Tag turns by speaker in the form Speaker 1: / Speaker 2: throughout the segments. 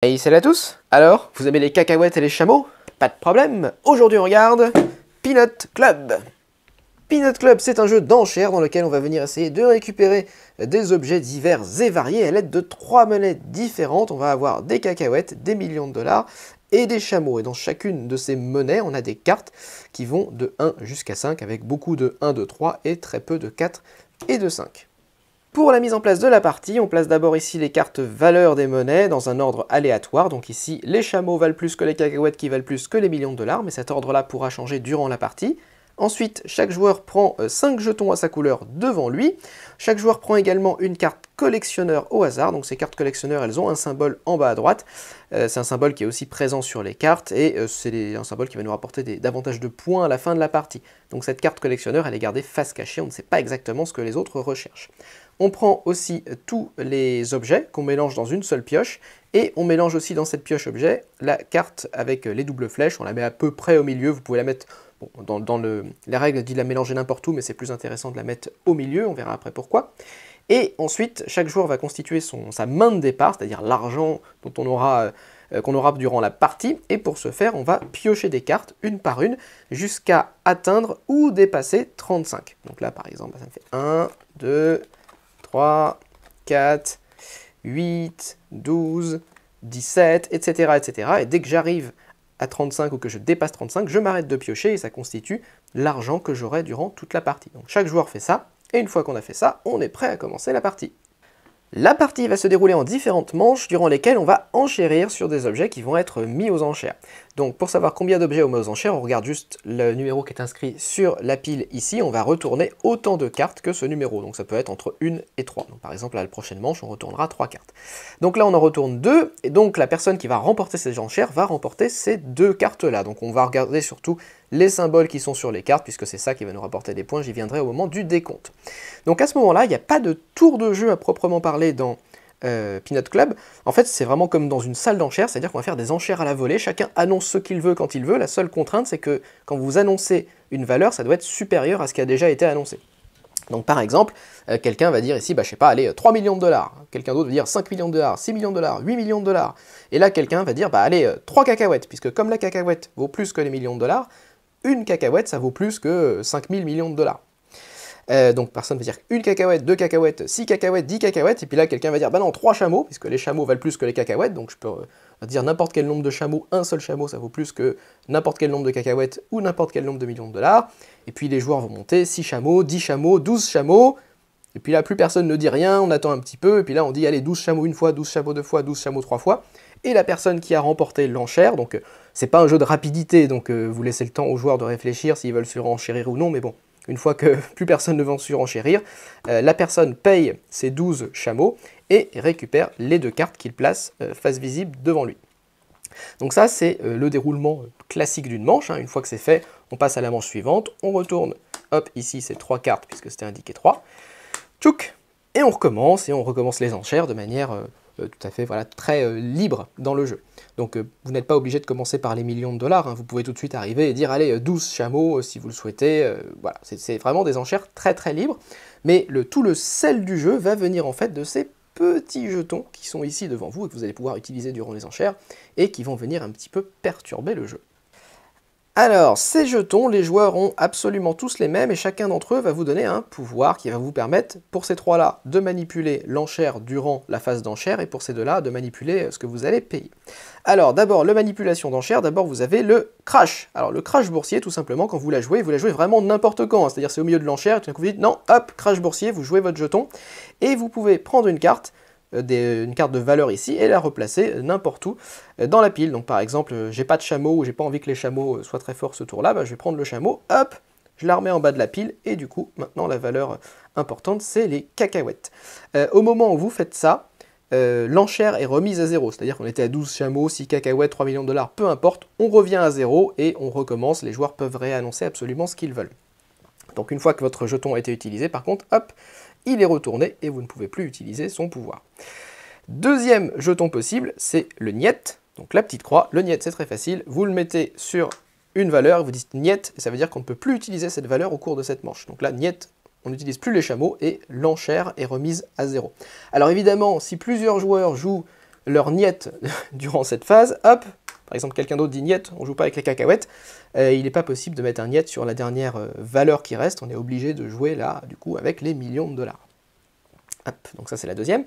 Speaker 1: Hey, salut à tous! Alors, vous aimez les cacahuètes et les chameaux? Pas de problème, aujourd'hui on regarde Peanut Club. Peanut Club, c'est un jeu d'enchères dans lequel on va venir essayer de récupérer des objets divers et variés à l'aide de 3 monnaies différentes. On va avoir des cacahuètes, des millions de dollars et des chameaux. Et dans chacune de ces monnaies, on a des cartes qui vont de 1 jusqu'à 5 avec beaucoup de 1, 2, 3 et très peu de 4 et de 5. Pour la mise en place de la partie, on place d'abord ici les cartes valeurs des monnaies dans un ordre aléatoire. Donc ici, les chameaux valent plus que les cacahuètes qui valent plus que les millions de dollars, mais cet ordre-là pourra changer durant la partie. Ensuite, chaque joueur prend 5 jetons à sa couleur devant lui. Chaque joueur prend également une carte collectionneur au hasard. Donc ces cartes collectionneurs, elles ont un symbole en bas à droite. C'est un symbole qui est aussi présent sur les cartes et c'est un symbole qui va nous rapporter davantage de points à la fin de la partie. Donc cette carte collectionneur, elle est gardée face cachée. On ne sait pas exactement ce que les autres recherchent. On prend aussi tous les objets qu'on mélange dans une seule pioche et on mélange aussi dans cette pioche objet la carte avec les doubles flèches. On la met à peu près au milieu, vous pouvez la mettre, bon, les règles disent de la mélanger n'importe où, mais c'est plus intéressant de la mettre au milieu, on verra après pourquoi. Et ensuite, chaque joueur va constituer sa main de départ, c'est-à-dire l'argent qu'on aura durant la partie, et pour ce faire, on va piocher des cartes une par une jusqu'à atteindre ou dépasser 35. Donc là, par exemple, ça me fait 1, 2, 3, 4, 8, 12, 17, etc., etc. Et dès que j'arrive à 35 ou que je dépasse 35, je m'arrête de piocher et ça constitue l'argent que j'aurai durant toute la partie. Donc chaque joueur fait ça, et une fois qu'on a fait ça, on est prêt à commencer la partie. La partie va se dérouler en différentes manches durant lesquelles on va enchérir sur des objets qui vont être mis aux enchères. Donc pour savoir combien d'objets on met aux enchères, on regarde juste le numéro qui est inscrit sur la pile ici, on va retourner autant de cartes que ce numéro, donc ça peut être entre 1 et 3. Donc par exemple à la prochaine manche on retournera 3 cartes. Donc là on en retourne 2, et donc la personne qui va remporter ces enchères va remporter ces 2 cartes là. Donc on va regarder surtout les symboles qui sont sur les cartes, puisque c'est ça qui va nous rapporter des points, j'y viendrai au moment du décompte. Donc à ce moment-là, il n'y a pas de tour de jeu à proprement parler dans Peanut Club. En fait, c'est vraiment comme dans une salle d'enchères, c'est-à-dire qu'on va faire des enchères à la volée, chacun annonce ce qu'il veut quand il veut, la seule contrainte c'est que quand vous annoncez une valeur, ça doit être supérieur à ce qui a déjà été annoncé. Donc par exemple, quelqu'un va dire ici, je sais pas, allez, 3 millions de dollars, quelqu'un d'autre va dire 5 millions de dollars, 6 millions de dollars, 8 millions de dollars, et là quelqu'un va dire, allez, 3 cacahuètes, puisque comme la cacahuète vaut plus que les millions de dollars, une cacahuète, ça vaut plus que 5000 millions de dollars. Donc personne va dire une cacahuète, 2 cacahuètes, 6 cacahuètes, 10 cacahuètes, et puis là quelqu'un va dire, non, 3 chameaux, puisque les chameaux valent plus que les cacahuètes, donc je peux dire n'importe quel nombre de chameaux, un seul chameau, ça vaut plus que n'importe quel nombre de cacahuètes, ou n'importe quel nombre de millions de dollars, et puis les joueurs vont monter 6 chameaux, 10 chameaux, 12 chameaux, et puis là plus personne ne dit rien, on attend un petit peu, et puis là on dit, allez, 12 chameaux une fois, 12 chameaux deux fois, 12 chameaux 3 fois, et la personne qui a remporté l'enchère, donc c'est pas un jeu de rapidité, donc vous laissez le temps aux joueurs de réfléchir s'ils veulent surenchérir ou non, mais bon, une fois que plus personne ne va surenchérir, la personne paye ses 12 chameaux et récupère les 2 cartes qu'il place face visible devant lui. Donc ça, c'est le déroulement classique d'une manche. Une fois que c'est fait, on passe à la manche suivante, on retourne, hop, ici c'est 3 cartes puisque c'était indiqué 3, tchouk, et on recommence les enchères de manière tout à fait très libre dans le jeu. Donc vous n'êtes pas obligé de commencer par les millions de dollars, vous pouvez tout de suite arriver et dire allez 12 chameaux si vous le souhaitez, voilà, c'est vraiment des enchères très très libres, mais tout le sel du jeu va venir en fait de ces petits jetons qui sont ici devant vous et que vous allez pouvoir utiliser durant les enchères et qui vont venir un petit peu perturber le jeu. Alors, ces jetons, les joueurs ont absolument tous les mêmes et chacun d'entre eux va vous donner un pouvoir qui va vous permettre, pour ces 3-là, de manipuler l'enchère durant la phase d'enchère et pour ces 2-là, de manipuler ce que vous allez payer. Alors, d'abord, la manipulation d'enchère, d'abord vous avez le crash. Alors, le crash boursier, tout simplement, quand vous la jouez vraiment n'importe quand, c'est-à-dire c'est au milieu de l'enchère, et tout d'un coup vous dites non, hop, crash boursier, vous jouez votre jeton et vous pouvez prendre une carte, une carte de valeur ici et la replacer n'importe où dans la pile. Donc par exemple, j'ai pas de chameau ou j'ai pas envie que les chameaux soient très forts ce tour-là, je vais prendre le chameau, hop, je la remets en bas de la pile et du coup, maintenant la valeur importante, c'est les cacahuètes. Au moment où vous faites ça, l'enchère est remise à 0, c'est-à-dire qu'on était à 12 chameaux, 6 cacahuètes, 3 millions de dollars, peu importe, on revient à 0 et on recommence, les joueurs peuvent réannoncer absolument ce qu'ils veulent. Donc une fois que votre jeton a été utilisé, par contre, hop, il est retourné et vous ne pouvez plus utiliser son pouvoir. Deuxième jeton possible, c'est le niet, donc la petite croix. Le niet, c'est très facile, vous le mettez sur une valeur, vous dites niet, et ça veut dire qu'on ne peut plus utiliser cette valeur au cours de cette manche. Donc là, niet, on n'utilise plus les chameaux et l'enchère est remise à 0. Alors évidemment, si plusieurs joueurs jouent leur niet durant cette phase, hop, par exemple quelqu'un d'autre dit niet, on joue pas avec les cacahuètes, il n'est pas possible de mettre un niet sur la dernière valeur qui reste, on est obligé de jouer là, du coup, avec les millions de dollars. Hop, donc ça c'est la deuxième.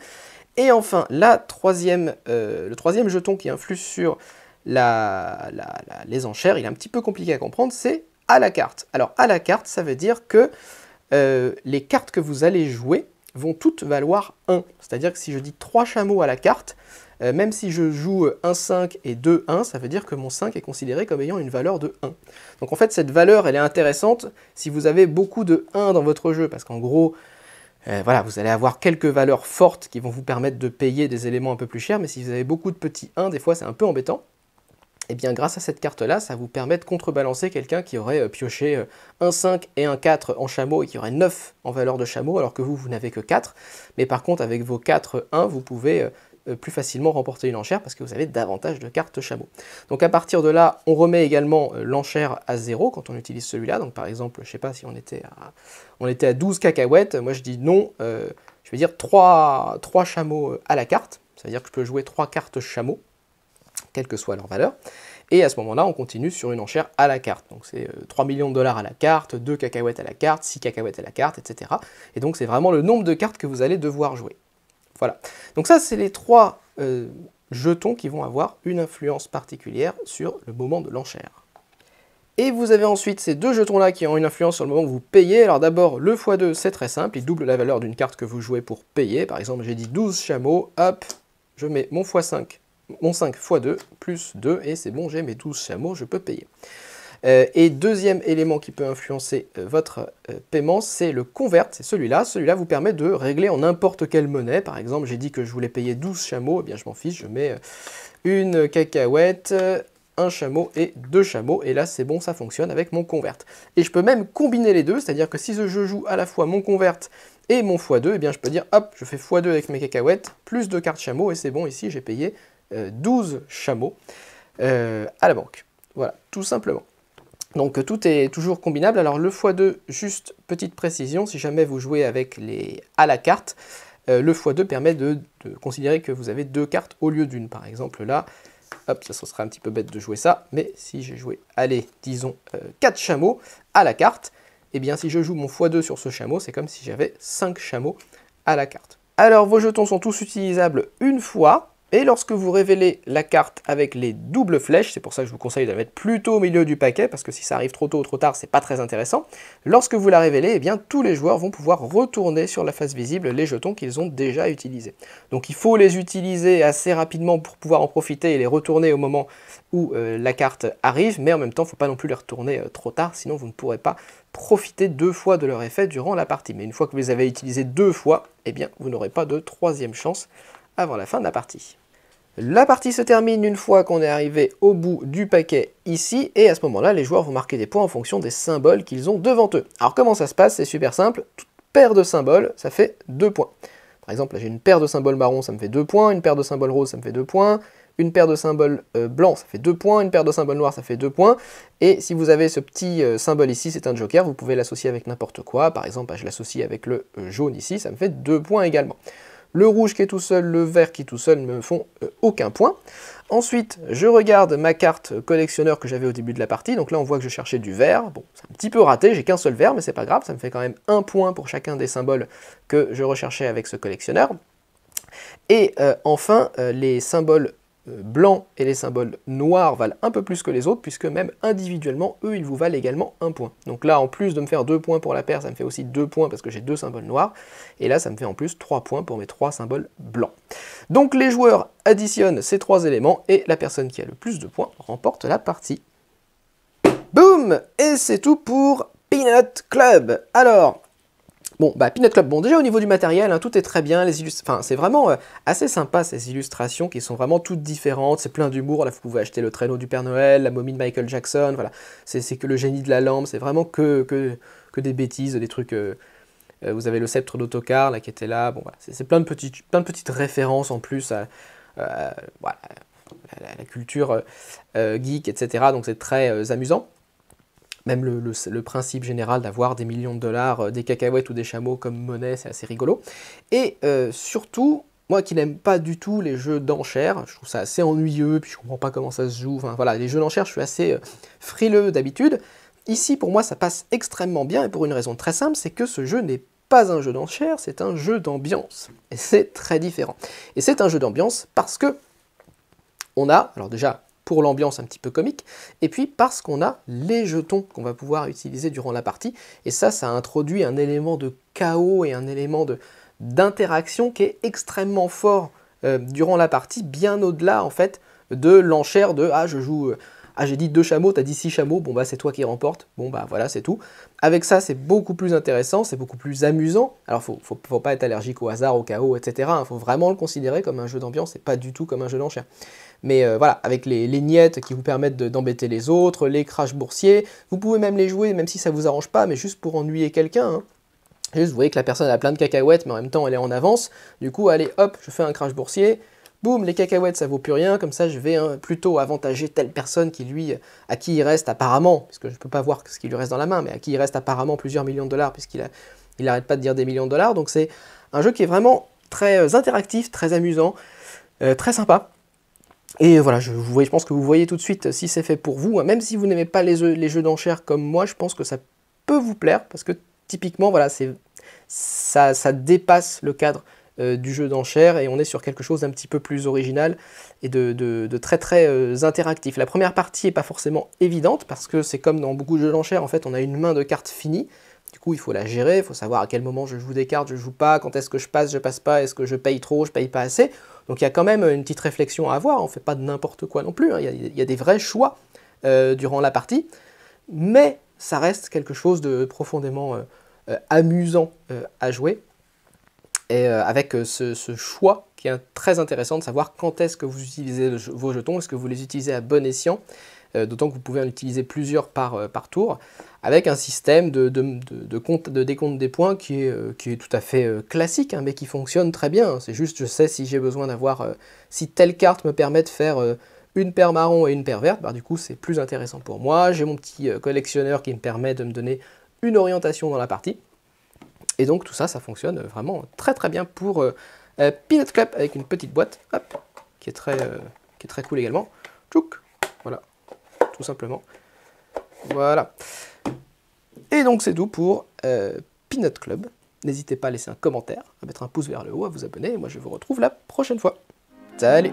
Speaker 1: Et enfin, le troisième jeton qui influe sur les enchères, il est un petit peu compliqué à comprendre, c'est à la carte. Alors à la carte, ça veut dire que les cartes que vous allez jouer vont toutes valoir 1. C'est-à-dire que si je dis 3 chameaux à la carte, même si je joue un 5 et 2 1, ça veut dire que mon 5 est considéré comme ayant une valeur de 1. Donc en fait, cette valeur, elle est intéressante si vous avez beaucoup de 1 dans votre jeu, parce qu'en gros, voilà, vous allez avoir quelques valeurs fortes qui vont vous permettre de payer des éléments un peu plus chers, mais si vous avez beaucoup de petits 1, des fois c'est un peu embêtant. Et bien grâce à cette carte-là, ça vous permet de contrebalancer quelqu'un qui aurait pioché un 5 et un 4 en chameau et qui aurait 9 en valeur de chameau, alors que vous n'avez que 4. Mais par contre, avec vos 4 1, vous pouvez plus facilement remporter une enchère parce que vous avez davantage de cartes chameau. Donc à partir de là, on remet également l'enchère à 0 quand on utilise celui-là. Donc par exemple, je ne sais pas si on était à 12 cacahuètes, moi je dis non, je vais dire 3 chameaux à la carte. Ça veut dire que je peux jouer 3 cartes chameau, quelle que soit leur valeur, et à ce moment-là, on continue sur une enchère à la carte. Donc c'est 3 millions de dollars à la carte, 2 cacahuètes à la carte, 6 cacahuètes à la carte, etc. Et donc c'est vraiment le nombre de cartes que vous allez devoir jouer. Voilà. Donc ça, c'est les 3 jetons qui vont avoir une influence particulière sur le moment de l'enchère. Et vous avez ensuite ces 2 jetons-là qui ont une influence sur le moment où vous payez. Alors d'abord, le x2, c'est très simple, il double la valeur d'une carte que vous jouez pour payer. Par exemple, j'ai dit 12 chameaux, hop, je mets mon x5. Mon 5 x 2 plus 2, et c'est bon, j'ai mes 12 chameaux, je peux payer. Et deuxième élément qui peut influencer votre paiement, c'est le convert, c'est celui-là. Celui-là vous permet de régler en n'importe quelle monnaie. Par exemple, j'ai dit que je voulais payer 12 chameaux, eh bien je m'en fiche, je mets une cacahuète, un chameau et 2 chameaux, et là c'est bon, ça fonctionne avec mon convert. Et je peux même combiner les deux, c'est-à-dire que si je joue à la fois mon convert et mon x2, eh bien je peux dire, hop, je fais x2 avec mes cacahuètes, plus 2 cartes chameaux, et c'est bon, ici j'ai payé 12 chameaux à la banque. Voilà, tout simplement. Donc tout est toujours combinable. Alors le x2, juste petite précision, si jamais vous jouez avec les à la carte, le x2 permet de considérer que vous avez 2 cartes au lieu d'une. Par exemple là, hop, ça serait un petit peu bête de jouer ça, mais si j'ai joué, allez, disons 4 chameaux à la carte, et bien si je joue mon x2 sur ce chameau, c'est comme si j'avais 5 chameaux à la carte. Alors vos jetons sont tous utilisables une fois, et lorsque vous révélez la carte avec les doubles flèches, c'est pour ça que je vous conseille de la mettre plutôt au milieu du paquet, parce que si ça arrive trop tôt ou trop tard, c'est pas très intéressant. Lorsque vous la révélez, eh bien tous les joueurs vont pouvoir retourner sur la face visible les jetons qu'ils ont déjà utilisés. Donc il faut les utiliser assez rapidement pour pouvoir en profiter et les retourner au moment où la carte arrive, mais en même temps, il ne faut pas non plus les retourner trop tard, sinon vous ne pourrez pas profiter 2 fois de leur effet durant la partie. Mais une fois que vous les avez utilisés 2 fois, eh bien vous n'aurez pas de 3e chance avant la fin de la partie. La partie se termine une fois qu'on est arrivé au bout du paquet ici, et à ce moment-là, les joueurs vont marquer des points en fonction des symboles qu'ils ont devant eux. Alors comment ça se passe? C'est super simple, toute paire de symboles, ça fait 2 points. Par exemple, là j'ai une paire de symboles marron, ça me fait 2 points, une paire de symboles roses, ça me fait 2 points, une paire de symboles blancs, ça fait 2 points, une paire de symboles noirs, ça fait 2 points, et si vous avez ce petit symbole ici, c'est un joker, vous pouvez l'associer avec n'importe quoi, par exemple, je l'associe avec le jaune ici, ça me fait 2 points également. Le rouge qui est tout seul, le vert qui est tout seul ne me font aucun point. Ensuite, je regarde ma carte collectionneur que j'avais au début de la partie. Donc là, on voit que je cherchais du vert. Bon, c'est un petit peu raté, j'ai qu'un seul vert, mais c'est pas grave. Ça me fait quand même 1 point pour chacun des symboles que je recherchais avec ce collectionneur. Et enfin, les symboles blancs et les symboles noirs valent un peu plus que les autres, puisque même individuellement, eux, ils vous valent également 1 point. Donc là, en plus de me faire 2 points pour la paire, ça me fait aussi 2 points parce que j'ai 2 symboles noirs, et là, ça me fait en plus 3 points pour mes 3 symboles blancs. Donc les joueurs additionnent ces 3 éléments, et la personne qui a le plus de points remporte la partie. Boum! Et c'est tout pour Peanut Club. Alors, bon, bah Peanut Club, bon déjà au niveau du matériel, hein, tout est très bien, enfin, c'est vraiment assez sympa ces illustrations qui sont vraiment toutes différentes, c'est plein d'humour, là vous pouvez acheter le traîneau du Père Noël, la momie de Michael Jackson, voilà, c'est que le génie de la lampe, c'est vraiment que des bêtises, des trucs, vous avez le sceptre d'autocar là qui était là, bon voilà, c'est plein de petites références en plus à voilà, la culture geek, etc., donc c'est très amusant. Même le principe général d'avoir des millions de dollars, des cacahuètes ou des chameaux comme monnaie, c'est assez rigolo. Et surtout, moi qui n'aime pas du tout les jeux d'enchères, je trouve ça assez ennuyeux, puis je comprends pas comment ça se joue, enfin voilà, les jeux d'enchères, je suis assez frileux d'habitude. Ici, pour moi, ça passe extrêmement bien, et pour une raison très simple, c'est que ce jeu n'est pas un jeu d'enchères, c'est un jeu d'ambiance. Et c'est très différent. Et c'est un jeu d'ambiance parce que on a, alors déjà, pour l'ambiance un petit peu comique, et puis parce qu'on a les jetons qu'on va pouvoir utiliser durant la partie, et ça introduit un élément de chaos et un élément d'interaction qui est extrêmement fort durant la partie, bien au-delà en fait de l'enchère de « ah je joue… ah j'ai dit 2 chameaux, t'as dit 6 chameaux, bon bah c'est toi qui remporte, bon bah voilà c'est tout ». Avec ça c'est beaucoup plus intéressant, c'est beaucoup plus amusant, alors faut pas être allergique au hasard, au chaos, etc. Faut vraiment le considérer comme un jeu d'ambiance et pas du tout comme un jeu d'enchères. Mais voilà, avec les lignettes qui vous permettent d'embêter les autres, les crashs boursiers, vous pouvez même les jouer même si ça vous arrange pas, mais juste pour ennuyer quelqu'un, hein. Juste, vous voyez que la personne a plein de cacahuètes, mais en même temps elle est en avance, du coup allez hop, je fais un crash boursier, boum, les cacahuètes ça vaut plus rien, comme ça je vais plutôt avantager telle personne qui lui, à qui il reste apparemment, puisque je ne peux pas voir ce qui lui reste dans la main, mais à qui il reste apparemment plusieurs millions de dollars, puisqu'il n'arrête pas de dire des millions de dollars, donc c'est un jeu qui est vraiment très interactif, très amusant, très sympa. Et voilà, je pense que vous voyez tout de suite si c'est fait pour vous, hein. Même si vous n'aimez pas les jeux d'enchères comme moi, je pense que ça peut vous plaire, parce que typiquement, voilà, ça dépasse le cadre du jeu d'enchères et on est sur quelque chose d'un petit peu plus original et de très interactif. La première partie n'est pas forcément évidente parce que c'est comme dans beaucoup de jeux d'enchères, en fait on a une main de cartes finie, du coup il faut la gérer, il faut savoir à quel moment je joue des cartes, je joue pas, quand est-ce que je passe pas, est-ce que je paye trop, je paye pas assez. Donc il y a quand même une petite réflexion à avoir, on ne fait pas de n'importe quoi non plus, hein. Il y a des vrais choix durant la partie, mais ça reste quelque chose de profondément amusant à jouer, et avec ce choix qui est très intéressant de savoir quand est-ce que vous utilisez vos jetons, est-ce que vous les utilisez à bon escient, d'autant que vous pouvez en utiliser plusieurs par tour, avec un système de décompte des points qui est tout à fait classique, hein, mais qui fonctionne très bien. C'est juste, je sais si j'ai besoin d'avoir, si telle carte me permet de faire une paire marron et une paire verte, bah, du coup c'est plus intéressant pour moi. J'ai mon petit collectionneur qui me permet de me donner une orientation dans la partie. Et donc tout ça, ça fonctionne vraiment très très bien pour Peanut Club avec une petite boîte, hop, qui est très cool également. Tchouk, voilà, tout simplement. Voilà. Et donc c'est tout pour Peanut Club. N'hésitez pas à laisser un commentaire, à mettre un pouce vers le haut, à vous abonner, et moi je vous retrouve la prochaine fois. Salut!